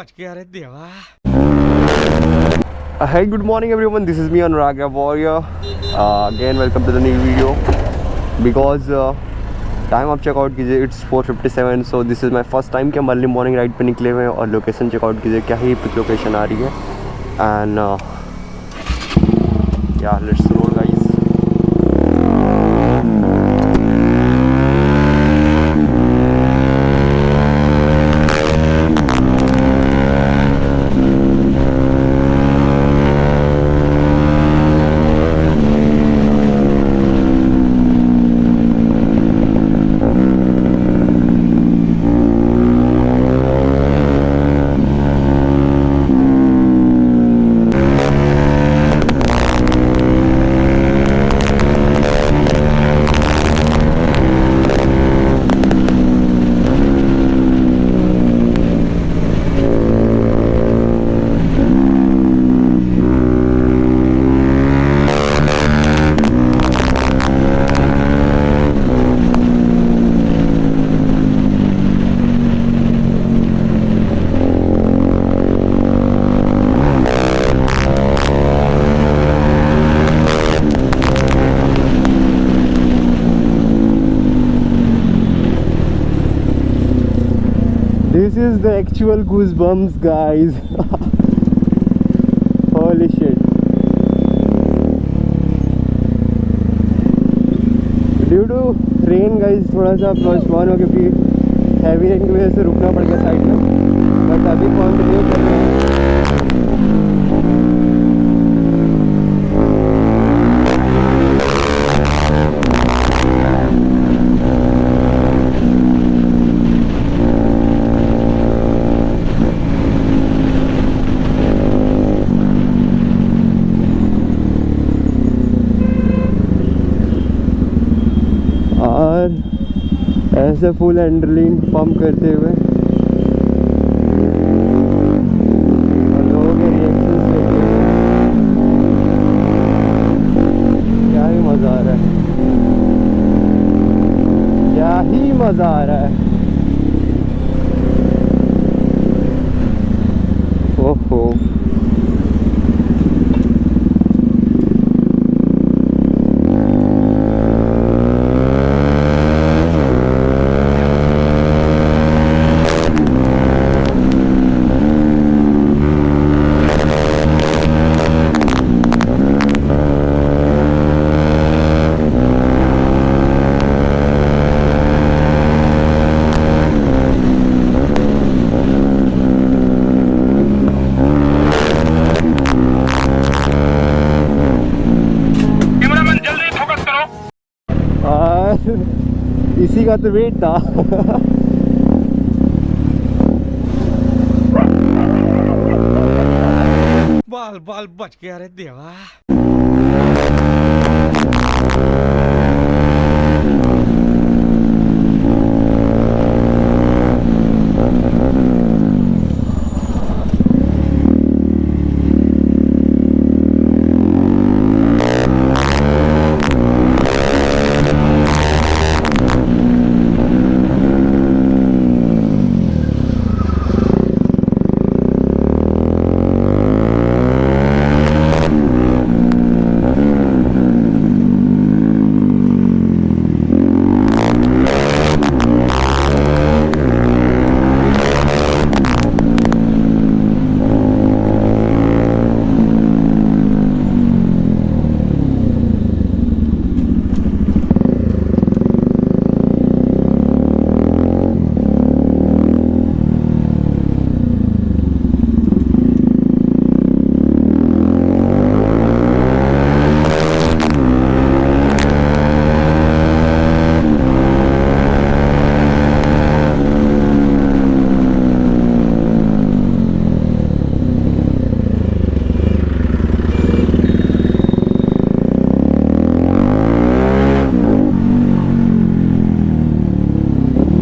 बच गया रे देवा। Hey, good morning everyone. This is me Anurag Warrior. Again, welcome to the new video. Because time आप checkout कीजिए, it's 4:57. So this is my first time कि हम early morning ride पे निकले हुए हैं. और लोकेशन चेकआउट कीजिए, क्या ही पिक लोकेशन आ रही है. एंड या let's roll guys. This is the actual goosebumps, guys. Holy shit. Due to rain, guys, थोड़ा सा पोस्टपोन हो क्योंकि हैवी रेन की वजह से रुकना पड़ गया साइड में. बट अभी कंटिन्यू कर रहे हैं. ऐसे फुल एंड्रेलिन पंप करते हुए लोगों के रिएक्शंस देखते हुए क्या ही मज़ा आ रहा है, क्या ही मज़ा आ रहा है. ओहो इसी का तो वेट था. बाल बाल बच गया रे देवा.